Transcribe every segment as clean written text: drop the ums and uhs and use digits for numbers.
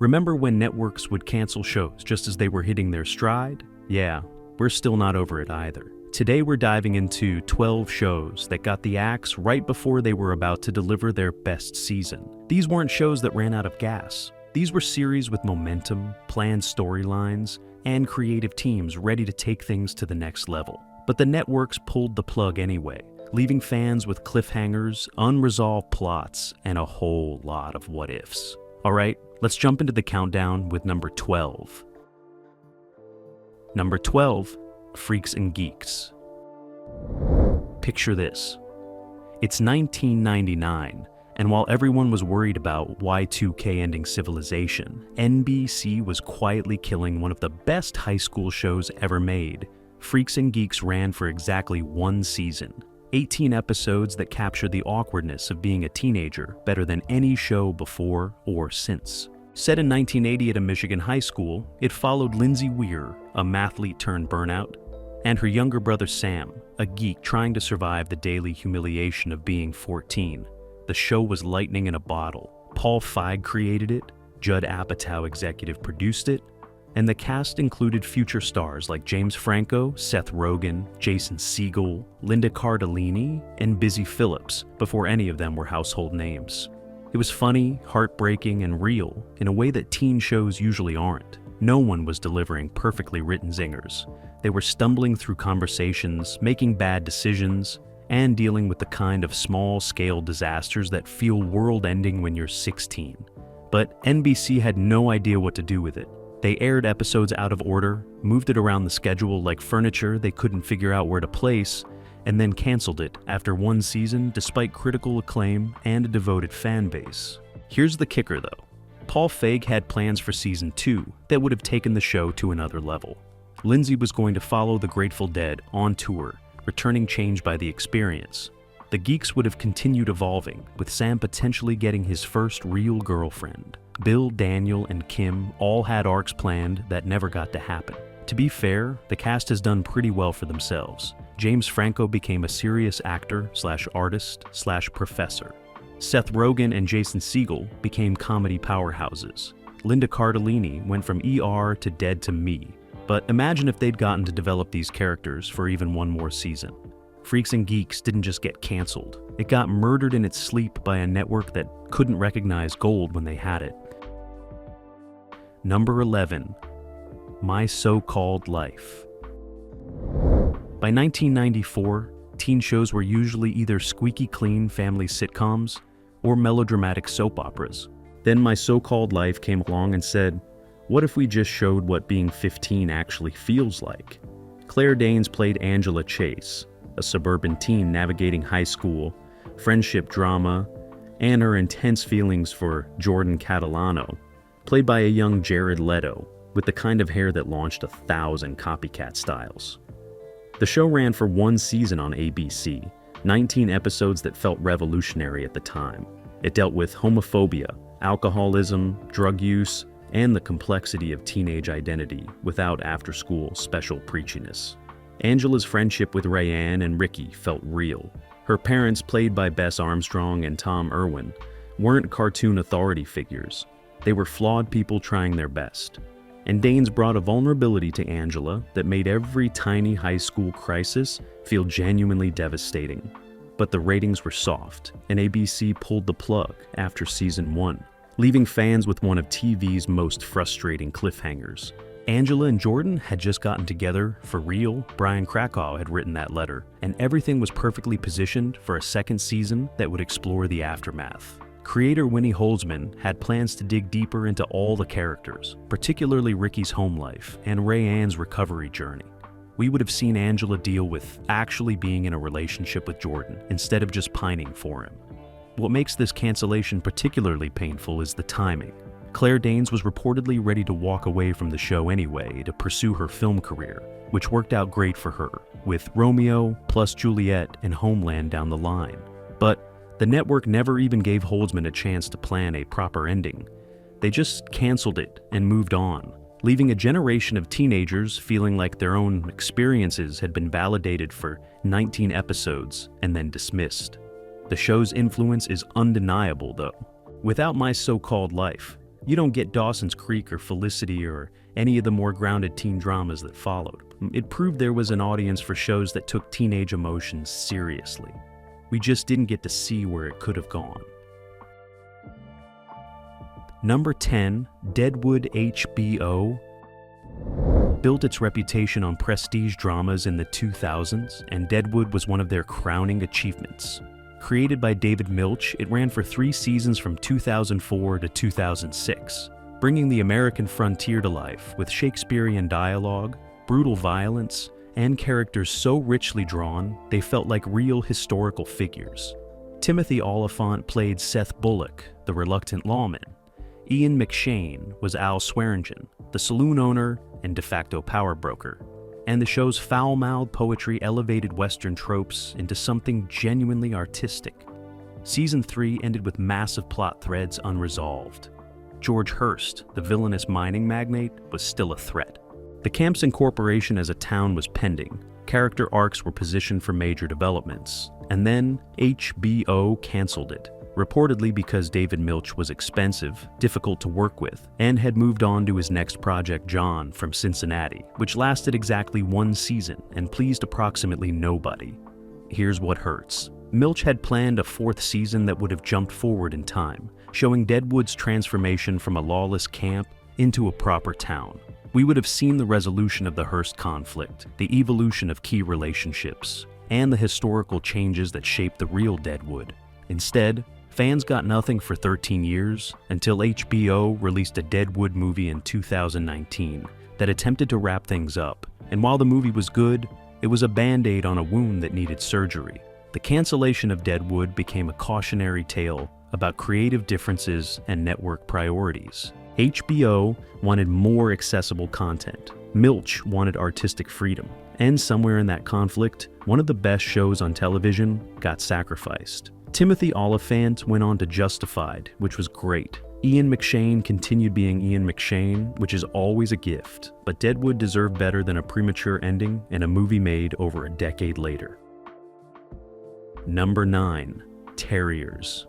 Remember when networks would cancel shows just as they were hitting their stride? Yeah, we're still not over it either. Today we're diving into 12 shows that got the axe right before they were about to deliver their best season. These weren't shows that ran out of gas. These were series with momentum, planned storylines, and creative teams ready to take things to the next level. But the networks pulled the plug anyway, leaving fans with cliffhangers, unresolved plots, and a whole lot of what-ifs. Alright, let's jump into the countdown with number 12. Number 12, Freaks and Geeks. Picture this. It's 1999, and while everyone was worried about Y2K ending civilization, NBC was quietly killing one of the best high school shows ever made. Freaks and Geeks ran for exactly one season. 18 episodes that capture the awkwardness of being a teenager better than any show before or since. Set in 1980 at a Michigan high school, it followed Lindsay Weir, a mathlete turned burnout, and her younger brother Sam, a geek trying to survive the daily humiliation of being 14. The show was lightning in a bottle. Paul Feig created it, Judd Apatow executive produced it, and the cast included future stars like James Franco, Seth Rogen, Jason Segel, Linda Cardellini, and Busy Phillips, before any of them were household names. It was funny, heartbreaking, and real in a way that teen shows usually aren't. No one was delivering perfectly written zingers. They were stumbling through conversations, making bad decisions, and dealing with the kind of small-scale disasters that feel world-ending when you're 16. But NBC had no idea what to do with it. They aired episodes out of order, moved it around the schedule like furniture they couldn't figure out where to place, and then canceled it after one season despite critical acclaim and a devoted fan base. Here's the kicker though. Paul Feig had plans for season 2 that would have taken the show to another level. Lindsay was going to follow the Grateful Dead on tour, returning changed by the experience. The Geeks would have continued evolving, with Sam potentially getting his first real girlfriend. Bill, Daniel, and Kim all had arcs planned that never got to happen. To be fair, the cast has done pretty well for themselves. James Franco became a serious actor/artist/professor. Seth Rogen and Jason Segel became comedy powerhouses. Linda Cardellini went from ER to Dead to Me. But imagine if they'd gotten to develop these characters for even one more season. Freaks and Geeks didn't just get canceled. It got murdered in its sleep by a network that couldn't recognize gold when they had it. Number 11, My So-Called Life. By 1994, teen shows were usually either squeaky clean family sitcoms or melodramatic soap operas. Then My So-Called Life came along and said, what if we just showed what being 15 actually feels like? Claire Danes played Angela Chase, a suburban teen navigating high school, friendship drama, and her intense feelings for Jordan Catalano, played by a young Jared Leto, with the kind of hair that launched 1,000 copycat styles. The show ran for one season on ABC, 19 episodes that felt revolutionary at the time. It dealt with homophobia, alcoholism, drug use, and the complexity of teenage identity without after-school special preachiness. Angela's friendship with Rayanne and Ricky felt real. Her parents, played by Bess Armstrong and Tom Irwin, weren't cartoon authority figures. They were flawed people trying their best. And Danes brought a vulnerability to Angela that made every tiny high school crisis feel genuinely devastating. But the ratings were soft, and ABC pulled the plug after season 1. Leaving fans with one of TV's most frustrating cliffhangers. Angela and Jordan had just gotten together for real. Brian Krakow had written that letter, and everything was perfectly positioned for a second season that would explore the aftermath. Creator Winnie Holzman had plans to dig deeper into all the characters, particularly Ricky's home life and Rayanne's recovery journey. We would have seen Angela deal with actually being in a relationship with Jordan instead of just pining for him. What makes this cancellation particularly painful is the timing. Claire Danes was reportedly ready to walk away from the show anyway to pursue her film career, which worked out great for her, with Romeo plus Juliet and Homeland down the line. But the network never even gave Holzman a chance to plan a proper ending. They just canceled it and moved on, leaving a generation of teenagers feeling like their own experiences had been validated for 19 episodes and then dismissed. The show's influence is undeniable, though. Without My So-Called Life, You don't get Dawson's Creek or Felicity or any of the more grounded teen dramas that followed. It proved there was an audience for shows that took teenage emotions seriously. We just didn't get to see where it could have gone. Number 10, Deadwood. HBO built its reputation on prestige dramas in the 2000s, and Deadwood was one of their crowning achievements. Created by David Milch, it ran for 3 seasons from 2004 to 2006, bringing the American frontier to life with Shakespearean dialogue, brutal violence, and characters so richly drawn they felt like real historical figures. Timothy Oliphant played Seth Bullock, the reluctant lawman. Ian McShane was Al Swearingen, the saloon owner and de facto power broker. And the show's foul-mouthed poetry elevated Western tropes into something genuinely artistic. Season 3 ended with massive plot threads unresolved. George Hearst, the villainous mining magnate, was still a threat. The Campson Corporation as a town was pending. Character arcs were positioned for major developments. And then HBO canceled it, reportedly because David Milch was expensive, difficult to work with, and had moved on to his next project, John, from Cincinnati, which lasted exactly 1 season and pleased approximately nobody. Here's what hurts. Milch had planned a 4th season that would have jumped forward in time, showing Deadwood's transformation from a lawless camp into a proper town. We would have seen the resolution of the Hearst conflict, the evolution of key relationships, and the historical changes that shaped the real Deadwood. Instead, fans got nothing for 13 years until HBO released a Deadwood movie in 2019 that attempted to wrap things up. And while the movie was good, it was a band-aid on a wound that needed surgery. The cancellation of Deadwood became a cautionary tale about creative differences and network priorities. HBO wanted more accessible content. Milch wanted artistic freedom. And somewhere in that conflict, one of the best shows on television got sacrificed. Timothy Oliphant went on to Justified, which was great. Ian McShane continued being Ian McShane, which is always a gift, but Deadwood deserved better than a premature ending and a movie made over a decade later. Number 9, Terriers.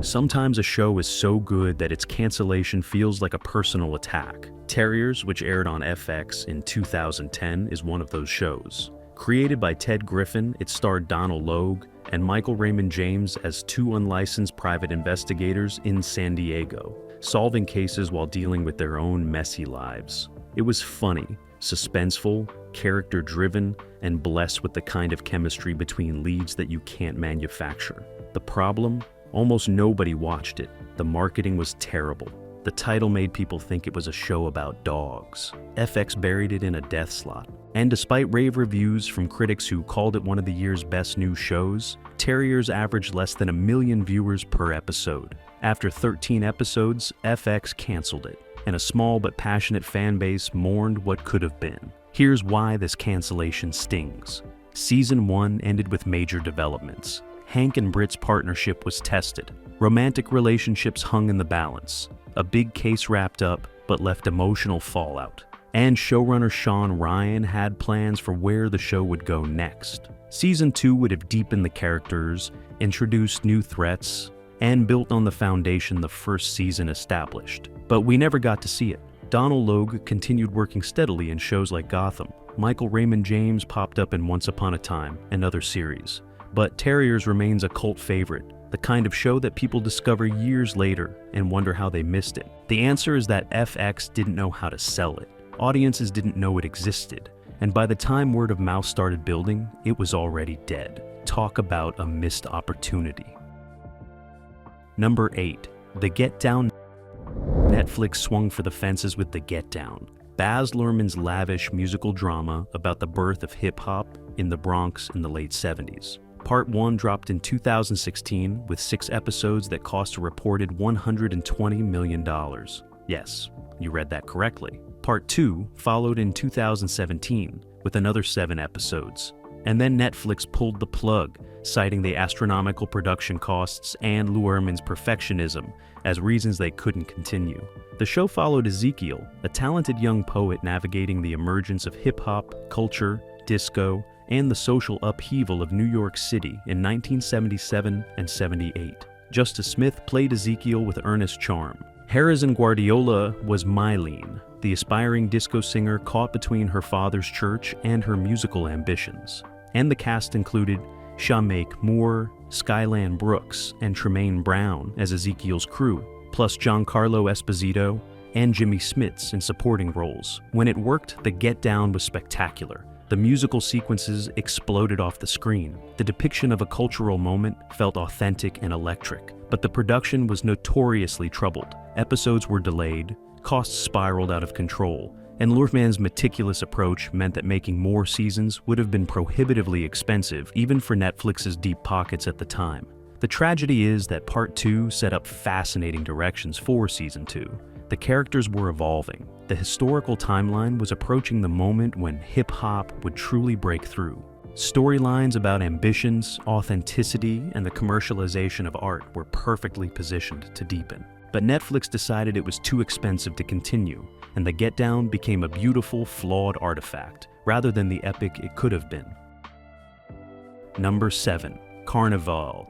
Sometimes a show is so good that its cancellation feels like a personal attack. Terriers, which aired on FX in 2010, is one of those shows. Created by Ted Griffin, it starred Donald Logue and Michael Raymond James as 2 unlicensed private investigators in San Diego, solving cases while dealing with their own messy lives. It was funny, suspenseful, character-driven, and blessed with the kind of chemistry between leads that you can't manufacture. The problem? Almost nobody watched it. The marketing was terrible. The title made people think it was a show about dogs. FX buried it in a death slot. And despite rave reviews from critics who called it one of the year's best new shows, Terriers averaged less than 1 million viewers per episode. After 13 episodes, FX canceled it, and a small but passionate fan base mourned what could have been. Here's why this cancellation stings. Season 1 ended with major developments. Hank and Britt's partnership was tested. Romantic relationships hung in the balance. A big case wrapped up, but left emotional fallout. And showrunner Sean Ryan had plans for where the show would go next. Season 2 would have deepened the characters, introduced new threats, and built on the foundation the first season established. But we never got to see it. Donald Logue continued working steadily in shows like Gotham. Michael Raymond James popped up in Once Upon a Time and other series. But Terriers remains a cult favorite, the kind of show that people discover years later and wonder how they missed it. The answer is that FX didn't know how to sell it. Audiences didn't know it existed, and by the time word of mouth started building, it was already dead. Talk about a missed opportunity. Number 8, The Get Down. Netflix swung for the fences with The Get Down, Baz Luhrmann's lavish musical drama about the birth of hip-hop in the Bronx in the late 70s. Part 1 dropped in 2016 with 6 episodes that cost a reported $120 million. Yes, you read that correctly. Part 2 followed in 2017 with another 7 episodes. And then Netflix pulled the plug, citing the astronomical production costs and Luhrmann's perfectionism as reasons they couldn't continue. The show followed Ezekiel, a talented young poet navigating the emergence of hip-hop, culture, disco, and the social upheaval of New York City in 1977 and 78. Justice Smith played Ezekiel with earnest charm, Harrison Guardiola was Mylene, the aspiring disco singer caught between her father's church and her musical ambitions. And the cast included Shamake Moore, Skyland Brooks, and Tremaine Brown as Ezekiel's crew, plus Giancarlo Esposito and Jimmy Smits in supporting roles. When it worked, the Get Down was spectacular. The musical sequences exploded off the screen. The depiction of a cultural moment felt authentic and electric, but the production was notoriously troubled. Episodes were delayed, costs spiraled out of control, and Luhrmann's meticulous approach meant that making more seasons would have been prohibitively expensive even for Netflix's deep pockets at the time. The tragedy is that Part 2 set up fascinating directions for Season 2. The characters were evolving. The historical timeline was approaching the moment when hip-hop would truly break through. Storylines about ambitions, authenticity, and the commercialization of art were perfectly positioned to deepen. But Netflix decided it was too expensive to continue, and The Get Down became a beautiful, flawed artifact, rather than the epic it could have been. Number 7. Carnival.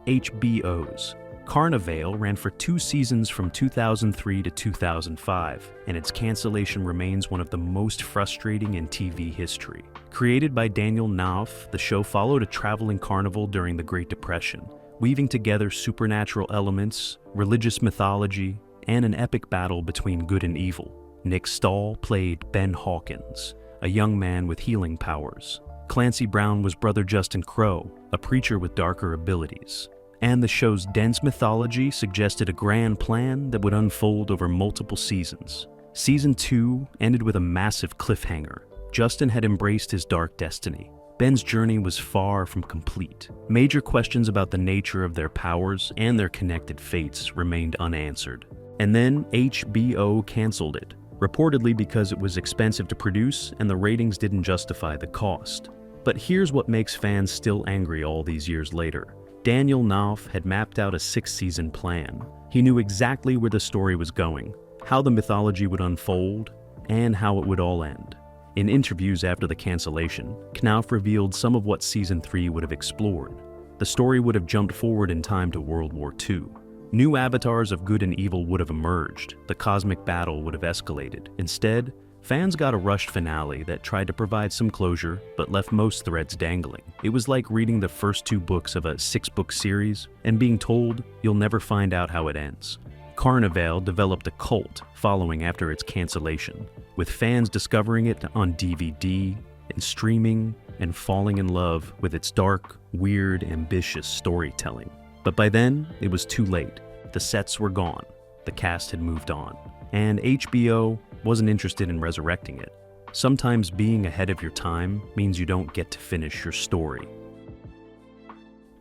HBO's. Carnival ran for 2 seasons from 2003 to 2005, and its cancellation remains one of the most frustrating in TV history. Created by Daniel Knauf, the show followed a traveling carnival during the Great Depression, weaving together supernatural elements, religious mythology, and an epic battle between good and evil. Nick Stahl played Ben Hawkins, a young man with healing powers. Clancy Brown was Brother Justin Crowe, a preacher with darker abilities. And the show's dense mythology suggested a grand plan that would unfold over multiple seasons. Season 2 ended with a massive cliffhanger. Justin had embraced his dark destiny. Ben's journey was far from complete. Major questions about the nature of their powers and their connected fates remained unanswered. And then HBO canceled it, reportedly because it was expensive to produce and the ratings didn't justify the cost. But here's what makes fans still angry all these years later. Daniel Knauf had mapped out a 6-season plan. He knew exactly where the story was going, how the mythology would unfold, and how it would all end. In interviews after the cancellation, Knauf revealed some of what Season 3 would have explored. The story would have jumped forward in time to World War II. New avatars of good and evil would have emerged. The cosmic battle would have escalated. Instead, fans got a rushed finale that tried to provide some closure, but left most threads dangling. It was like reading the first 2 books of a 6-book series and being told you'll never find out how it ends. Carnival developed a cult following after its cancellation, with fans discovering it on DVD and streaming and falling in love with its dark, weird, ambitious storytelling. But by then, it was too late. The sets were gone, the cast had moved on, and HBO wasn't interested in resurrecting it. Sometimes being ahead of your time means you don't get to finish your story.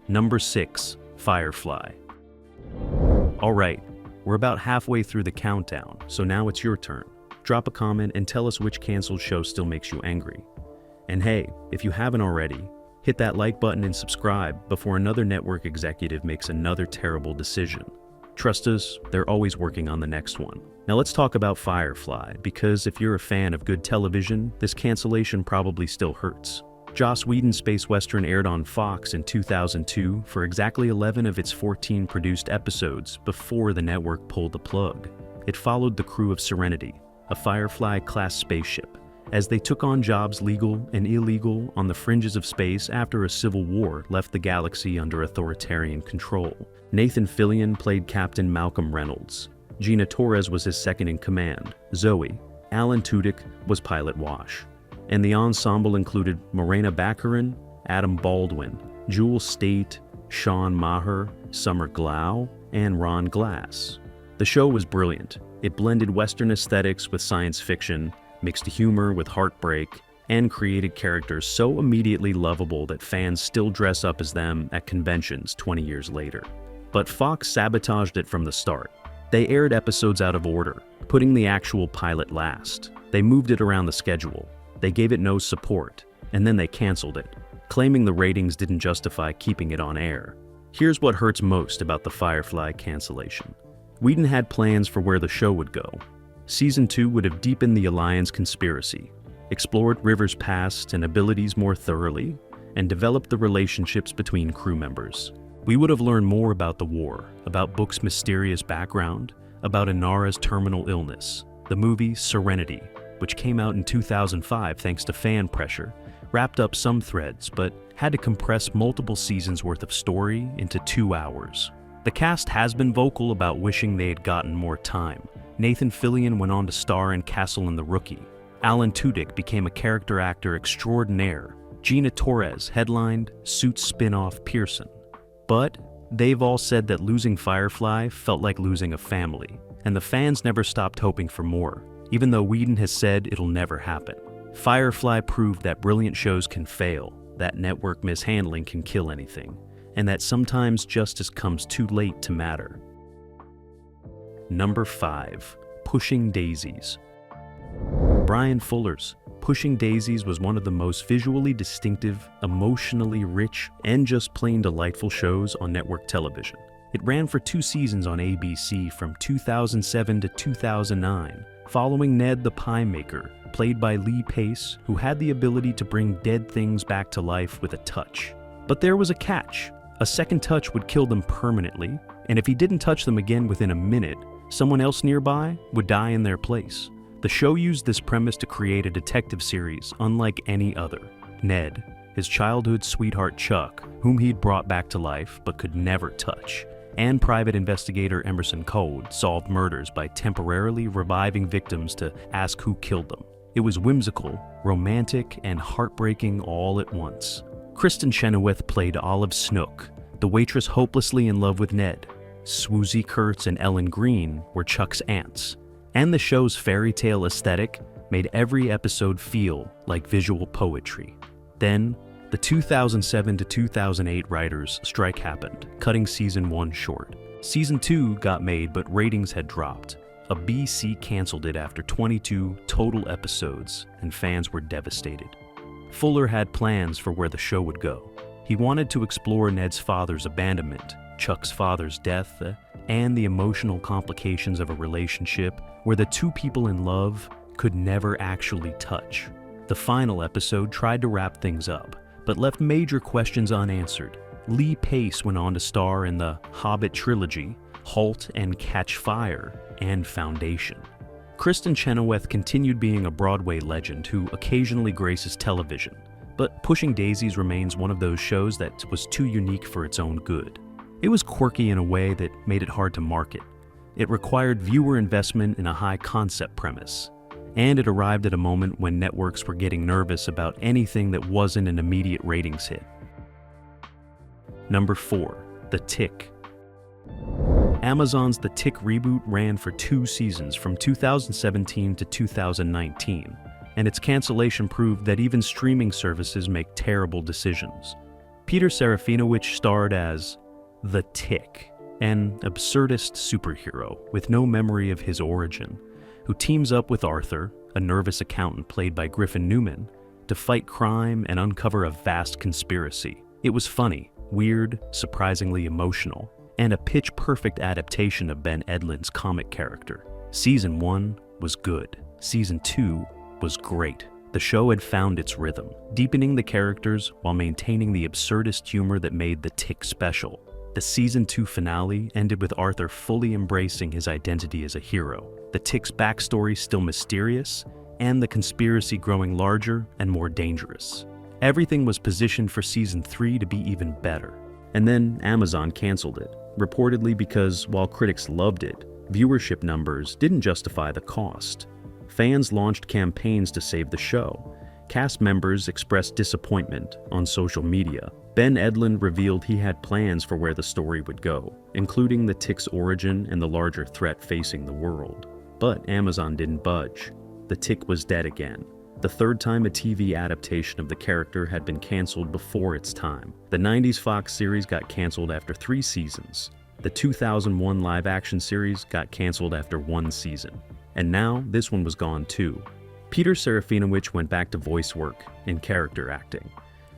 Number 6. Firefly. Alright, we're about halfway through the countdown, so now it's your turn. Drop a comment and tell us which canceled show still makes you angry. And hey, if you haven't already, hit that like button and subscribe before another network executive makes another terrible decision. Trust us, they're always working on the next one. Now let's talk about Firefly, because if you're a fan of good television, this cancellation probably still hurts. Joss Whedon's space western aired on Fox in 2002 for exactly 11 of its 14 produced episodes before the network pulled the plug. It followed the crew of Serenity, a Firefly-class spaceship, as they took on jobs legal and illegal on the fringes of space after a civil war left the galaxy under authoritarian control. Nathan Fillion played Captain Malcolm Reynolds. Gina Torres was his second-in-command, Zoe. Alan Tudyk was Pilot Wash. And the ensemble included Morena Baccarin, Adam Baldwin, Jewel State, Sean Maher, Summer Glau, and Ron Glass. The show was brilliant. It blended Western aesthetics with science fiction, mixed humor with heartbreak, and created characters so immediately lovable that fans still dress up as them at conventions 20 years later. But Fox sabotaged it from the start. They aired episodes out of order, putting the actual pilot last. They moved it around the schedule. They gave it no support, and then they canceled it, claiming the ratings didn't justify keeping it on air. Here's what hurts most about the Firefly cancellation. Whedon had plans for where the show would go. Season 2 would have deepened the Alliance conspiracy, explored River's past and abilities more thoroughly, and developed the relationships between crew members. We would have learned more about the war, about Book's mysterious background, about Inara's terminal illness. The movie Serenity, which came out in 2005 thanks to fan pressure, wrapped up some threads but had to compress multiple seasons worth of story into 2 hours. The cast has been vocal about wishing they had gotten more time. Nathan Fillion went on to star in Castle and the Rookie. Alan Tudyk became a character actor extraordinaire. Gina Torres headlined Suits spin-off Pearson. But they've all said that losing Firefly felt like losing a family, and the fans never stopped hoping for more, even though Whedon has said it'll never happen. Firefly proved that brilliant shows can fail, that network mishandling can kill anything, and that sometimes justice comes too late to matter. Number 5. Pushing Daisies. Brian Fuller's Pushing Daisies was one of the most visually distinctive, emotionally rich, and just plain delightful shows on network television. It ran for 2 seasons on ABC from 2007 to 2009, following Ned the Pie Maker, played by Lee Pace, who had the ability to bring dead things back to life with a touch. But there was a catch. A second touch would kill them permanently, and if he didn't touch them again within a minute, someone else nearby would die in their place. The show used this premise to create a detective series unlike any other. Ned, his childhood sweetheart Chuck, whom he'd brought back to life but could never touch, and private investigator Emerson Code solved murders by temporarily reviving victims to ask who killed them. It was whimsical, romantic, and heartbreaking all at once. Kristen Chenoweth played Olive Snook, the waitress hopelessly in love with Ned. Swoosie Kurtz and Ellen Green were Chuck's aunts, and the show's fairy tale aesthetic made every episode feel like visual poetry. Then, the 2007 to 2008 writers' strike happened, cutting Season 1 short. Season 2 got made, but ratings had dropped. ABC canceled it after 22 total episodes, and fans were devastated. Fuller had plans for where the show would go. He wanted to explore Ned's father's abandonment, Chuck's father's death, and the emotional complications of a relationship where the two people in love could never actually touch. The final episode tried to wrap things up, but left major questions unanswered. Lee Pace went on to star in the Hobbit trilogy, Halt and Catch Fire, and Foundation. Kristen Chenoweth continued being a Broadway legend who occasionally graces television, but Pushing Daisies remains one of those shows that was too unique for its own good. It was quirky in a way that made it hard to market. It required viewer investment in a high-concept premise, and it arrived at a moment when networks were getting nervous about anything that wasn't an immediate ratings hit. Number 4. The Tick. Amazon's The Tick reboot ran for 2 seasons from 2017 to 2019, and its cancellation proved that even streaming services make terrible decisions. Peter Serafinowicz starred as The Tick, an absurdist superhero with no memory of his origin, who teams up with Arthur, a nervous accountant played by Griffin Newman, to fight crime and uncover a vast conspiracy. It was funny, weird, surprisingly emotional, and a pitch-perfect adaptation of Ben Edlund's comic character. Season 1 was good. Season 2 was great. The show had found its rhythm, deepening the characters while maintaining the absurdist humor that made The Tick special. The Season 2 finale ended with Arthur fully embracing his identity as a hero, the Tick's backstory still mysterious, and the conspiracy growing larger and more dangerous. Everything was positioned for Season 3 to be even better. And then Amazon canceled it, reportedly because while critics loved it, viewership numbers didn't justify the cost. Fans launched campaigns to save the show. Cast members expressed disappointment on social media. Ben Edlund revealed he had plans for where the story would go, including the Tick's origin and the larger threat facing the world. But Amazon didn't budge. The Tick was dead again. The third time a TV adaptation of the character had been canceled before its time. The 90s Fox series got canceled after 3 seasons. The 2001 live-action series got canceled after 1 season. And now, this one was gone too. Peter Serafinowicz went back to voice work and character acting.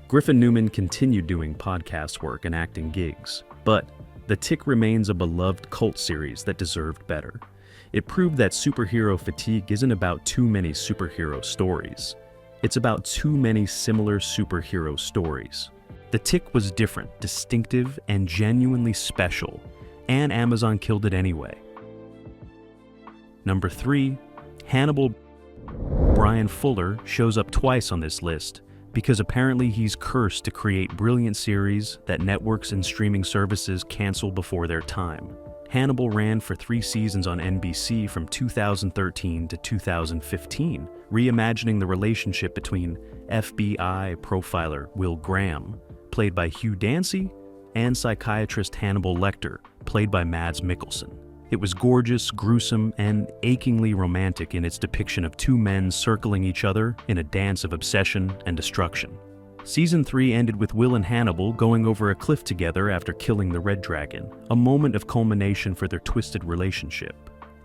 Griffin Newman continued doing podcast work and acting gigs. But The Tick remains a beloved cult series that deserved better. It proved that superhero fatigue isn't about too many superhero stories. It's about too many similar superhero stories. The Tick was different, distinctive, and genuinely special, and Amazon killed it anyway. Number 3, Hannibal. Bryan Fuller shows up twice on this list because apparently he's cursed to create brilliant series that networks and streaming services cancel before their time. Hannibal ran for 3 seasons on NBC from 2013 to 2015, reimagining the relationship between FBI profiler Will Graham, played by Hugh Dancy, and psychiatrist Hannibal Lecter, played by Mads Mikkelsen. It was gorgeous, gruesome, and achingly romantic in its depiction of 2 men circling each other in a dance of obsession and destruction. Season 3 ended with Will and Hannibal going over a cliff together after killing the Red Dragon, a moment of culmination for their twisted relationship.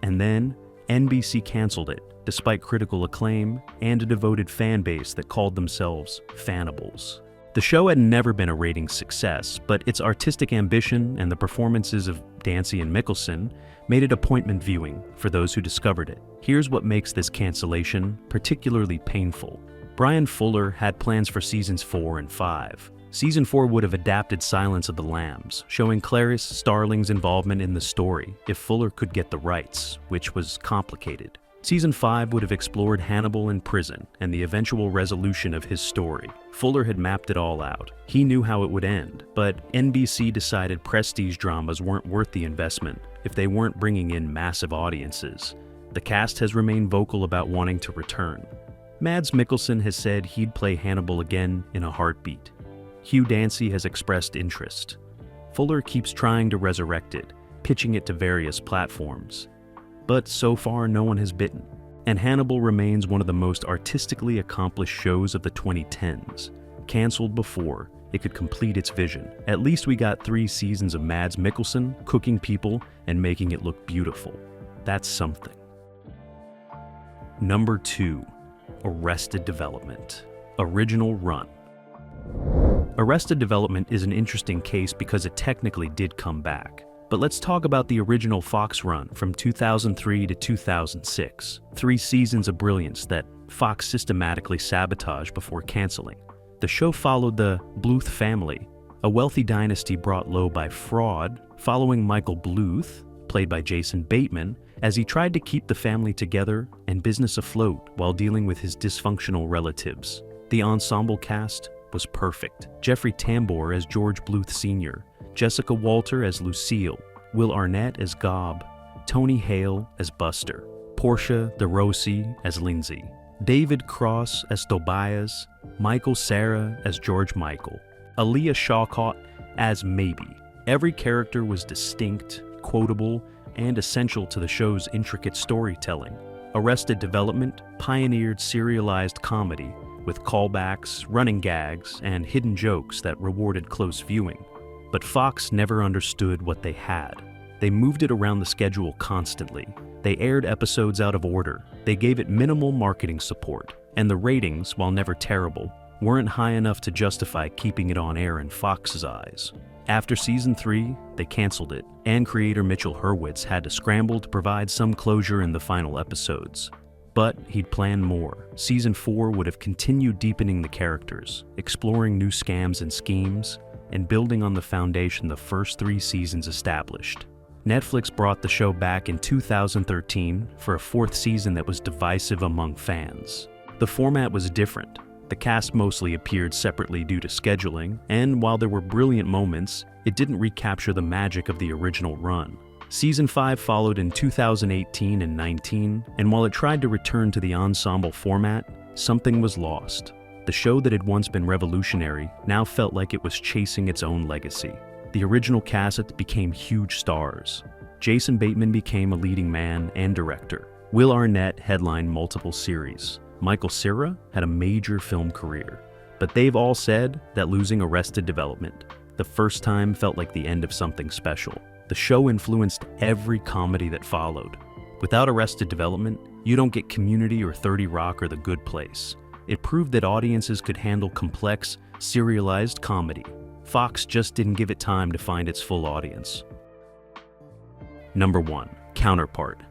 And then, NBC canceled it, despite critical acclaim and a devoted fan base that called themselves Fannibals. The show had never been a ratings success, but its artistic ambition and the performances of Dancy and Mikkelsen made it appointment viewing for those who discovered it. Here's what makes this cancellation particularly painful. Bryan Fuller had plans for seasons 4 and 5. Season 4 would have adapted Silence of the Lambs, showing Clarice Starling's involvement in the story if Fuller could get the rights, which was complicated. Season 5 would have explored Hannibal in prison and the eventual resolution of his story. Fuller had mapped it all out. He knew how it would end, but NBC decided prestige dramas weren't worth the investment if they weren't bringing in massive audiences. The cast has remained vocal about wanting to return. Mads Mikkelsen has said he'd play Hannibal again in a heartbeat. Hugh Dancy has expressed interest. Fuller keeps trying to resurrect it, pitching it to various platforms. But so far, no one has bitten. And Hannibal remains one of the most artistically accomplished shows of the 2010s. Cancelled before it could complete its vision. At least we got 3 seasons of Mads Mikkelsen cooking people and making it look beautiful. That's something. Number 2. Arrested Development. Original run. Arrested Development is an interesting case because it technically did come back. But let's talk about the original Fox run from 2003 to 2006. 3 seasons of brilliance that Fox systematically sabotaged before canceling. The show followed the Bluth family, a wealthy dynasty brought low by fraud, following Michael Bluth, played by Jason Bateman, as he tried to keep the family together and business afloat while dealing with his dysfunctional relatives. The ensemble cast was perfect. Jeffrey Tambor as George Bluth Sr., Jessica Walter as Lucille, Will Arnett as Gob, Tony Hale as Buster, Portia de Rossi as Lindsay, David Cross as Tobias, Michael Cera as George Michael, Aaliyah Shawcott as Maybe. Every character was distinct, quotable, and essential to the show's intricate storytelling. Arrested Development pioneered serialized comedy with callbacks, running gags, and hidden jokes that rewarded close viewing. But Fox never understood what they had. They moved it around the schedule constantly. They aired episodes out of order. They gave it minimal marketing support. And the ratings, while never terrible, weren't high enough to justify keeping it on air in Fox's eyes. After season 3, they canceled it, and creator Mitchell Hurwitz had to scramble to provide some closure in the final episodes. But he'd planned more. Season 4 would have continued deepening the characters, exploring new scams and schemes, and building on the foundation the first 3 seasons established. Netflix brought the show back in 2013 for a 4th season that was divisive among fans. The format was different. The cast mostly appeared separately due to scheduling, and while there were brilliant moments, it didn't recapture the magic of the original run. Season 5 followed in 2018 and 19, and while it tried to return to the ensemble format, something was lost. The show that had once been revolutionary now felt like it was chasing its own legacy. The original cast became huge stars. Jason Bateman became a leading man and director. Will Arnett headlined multiple series. Michael Cera had a major film career. But they've all said that losing Arrested Development the first time felt like the end of something special. The show influenced every comedy that followed. Without Arrested Development, you don't get Community or 30 Rock or The Good Place. It proved that audiences could handle complex, serialized comedy. Fox just didn't give it time to find its full audience. Number 1. Counterpart.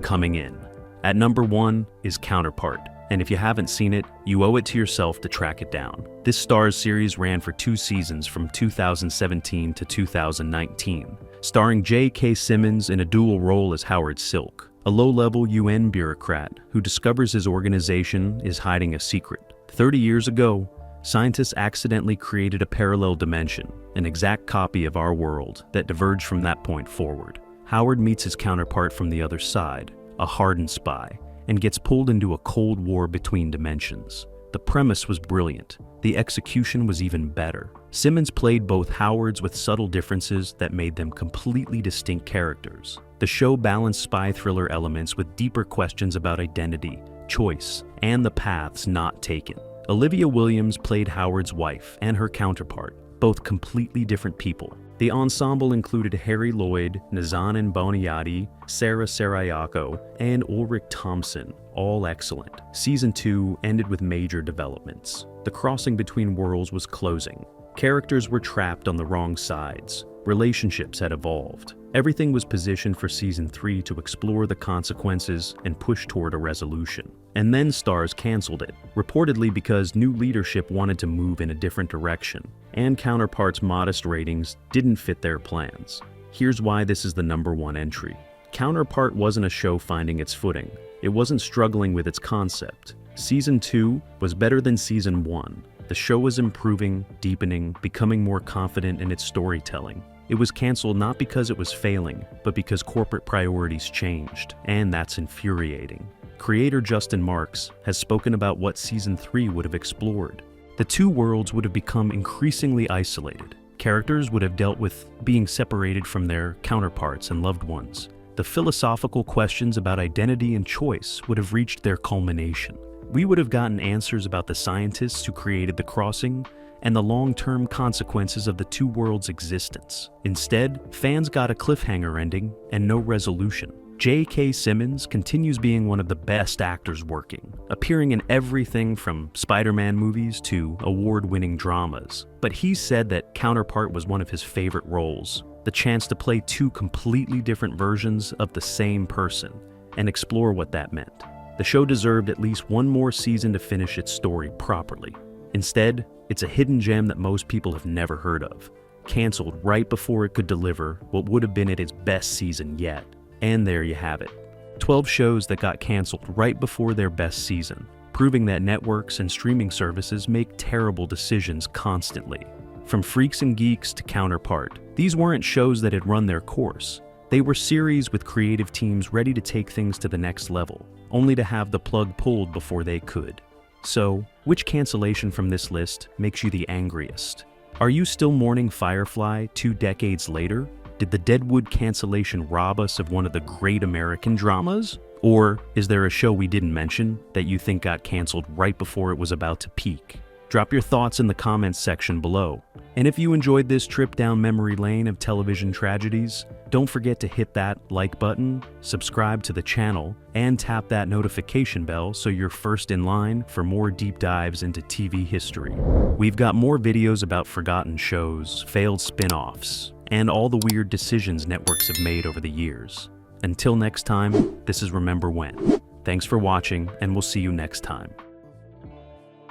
Coming in. At number 1 is Counterpart. and if you haven't seen it, you owe it to yourself to track it down. This Starz series ran for 2 seasons from 2017 to 2019, starring J.K. Simmons in a dual role as Howard Silk, a low-level UN bureaucrat who discovers his organization is hiding a secret. 30 years ago, scientists accidentally created a parallel dimension, an exact copy of our world that diverged from that point forward. Howard meets his counterpart from the other side, a hardened spy, and gets pulled into a cold war between dimensions. The premise was brilliant. The execution was even better. Simmons played both Howards with subtle differences that made them completely distinct characters. The show balanced spy thriller elements with deeper questions about identity, choice, and the paths not taken. Olivia Williams played Howard's wife and her counterpart, both completely different people. The ensemble included Harry Lloyd, Nazanin Boniadi, Sarah Sarayako, and Ulrich Thompson, all excellent. Season 2 ended with major developments. The crossing between worlds was closing. Characters were trapped on the wrong sides. Relationships had evolved. Everything was positioned for Season 3 to explore the consequences and push toward a resolution. And then Starz canceled it, reportedly because new leadership wanted to move in a different direction, and Counterpart's modest ratings didn't fit their plans. Here's why this is the #1 entry. Counterpart wasn't a show finding its footing. It wasn't struggling with its concept. Season 2 was better than Season 1. The show was improving, deepening, becoming more confident in its storytelling. It was canceled not because it was failing, but because corporate priorities changed, and that's infuriating. Creator Justin Marks has spoken about what Season 3 would have explored. The two worlds would have become increasingly isolated. Characters would have dealt with being separated from their counterparts and loved ones. The philosophical questions about identity and choice would have reached their culmination. We would have gotten answers about the scientists who created the crossing and the long-term consequences of the two worlds' existence. Instead, fans got a cliffhanger ending and no resolution. J.K. Simmons continues being one of the best actors working, appearing in everything from Spider-Man movies to award-winning dramas. But he said that Counterpart was one of his favorite roles, the chance to play two completely different versions of the same person and explore what that meant. The show deserved at least one more season to finish its story properly. Instead, it's a hidden gem that most people have never heard of, canceled right before it could deliver what would have been at its best season yet. And there you have it. 12 shows that got canceled right before their best season, proving that networks and streaming services make terrible decisions constantly. From Freaks and Geeks to Counterpart, these weren't shows that had run their course. They were series with creative teams ready to take things to the next level, only to have the plug pulled before they could. So, which cancellation from this list makes you the angriest? Are you still mourning Firefly 2 decades later? Did the Deadwood cancellation rob us of one of the great American dramas? Or is there a show we didn't mention that you think got canceled right before it was about to peak? Drop your thoughts in the comments section below. And if you enjoyed this trip down memory lane of television tragedies, don't forget to hit that like button, subscribe to the channel, and tap that notification bell so you're first in line for more deep dives into TV history. We've got more videos about forgotten shows, failed spin-offs, and all the weird decisions networks have made over the years. Until next time, this is Remember When. Thanks for watching, and we'll see you next time.